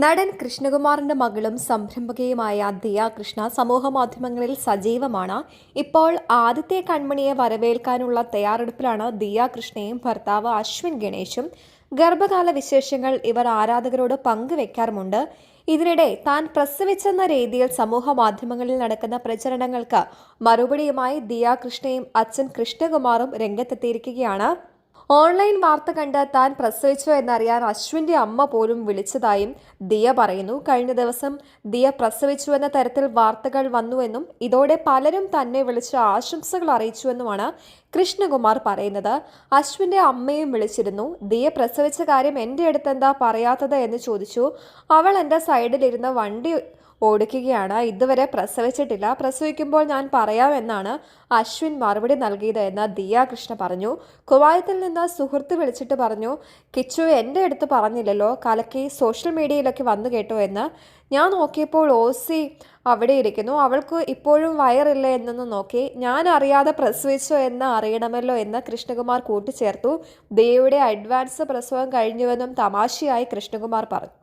നടൻ കൃഷ്ണകുമാറിന്റെ മകളും സംരംഭകയുമായ ദിയ കൃഷ്ണ സമൂഹമാധ്യമങ്ങളിൽ സജീവമാണ്. ഇപ്പോൾ ആദ്യത്തെ കൺമണിയെ വരവേൽക്കാനുള്ള തയ്യാറെടുപ്പിലാണ് ദിയ കൃഷ്ണയും ഭർത്താവ് അശ്വിൻ ഗണേശും. ഗർഭകാല വിശേഷങ്ങൾ ഇവർ ആരാധകരോട് പങ്കുവെക്കാറുമുണ്ട്. ഇതിനിടെ താൻ പ്രസവിച്ചെന്ന രീതിയിൽ സമൂഹ മാധ്യമങ്ങളിൽ നടക്കുന്ന പ്രചരണങ്ങൾക്ക് മറുപടിയുമായി ദിയ കൃഷ്ണയും അച്ഛൻ കൃഷ്ണകുമാറും രംഗത്തെത്തിയിരിക്കുകയാണ്. ഓൺലൈൻ വാർത്ത കണ്ട് താൻ പ്രസവിച്ചു എന്നറിയാൻ അശ്വിന്റെ അമ്മ പോലും വിളിച്ചതായും ദിയ പറയുന്നു. കഴിഞ്ഞ ദിവസം ദിയ പ്രസവിച്ചുവെന്ന തരത്തിൽ വാർത്തകൾ വന്നുവെന്നും ഇതോടെ പലരും തന്നെ വിളിച്ച് ആശംസകൾ അറിയിച്ചുവെന്നുമാണ് കൃഷ്ണകുമാർ പറയുന്നത്. അശ്വിന്റെ അമ്മയും വിളിച്ചിരുന്നു. ദിയ പ്രസവിച്ച കാര്യം എൻ്റെ അടുത്തെന്താ പറയാത്തത് എന്ന് ചോദിച്ചു. അവൾ എൻ്റെ സൈഡിലിരുന്ന് വണ്ടി ഓടിക്കുകയാണ്. ഇതുവരെ പ്രസവിച്ചിട്ടില്ല. പ്രസവിക്കുമ്പോൾ ഞാൻ പറയാമെന്നാണ് അശ്വിൻ മറുപടി നൽകിയത് എന്ന് ദിയ കൃഷ്ണ പറഞ്ഞു. കുവൈത്തിൽ നിന്ന് സുഹൃത്ത് വിളിച്ചിട്ട് പറഞ്ഞു, കിച്ചു എൻ്റെ അടുത്ത് പറഞ്ഞില്ലല്ലോ, കലക്കി സോഷ്യൽ മീഡിയയിലൊക്കെ വന്നു കേട്ടോ എന്ന്. ഞാൻ നോക്കിയപ്പോൾ ഓസി അവിടെ ഇരിക്കുന്നു. അവൾക്ക് ഇപ്പോഴും വയറില്ല എന്നൊന്ന് നോക്കി. ഞാൻ അറിയാതെ പ്രസവിച്ചോ എന്ന് അറിയണമല്ലോ എന്ന് കൃഷ്ണകുമാർ കൂട്ടിച്ചേർത്തു. ദിയയുടെ അഡ്വാൻസ് പ്രസവം കഴിഞ്ഞുവെന്നും തമാശയായി കൃഷ്ണകുമാർ പറഞ്ഞു.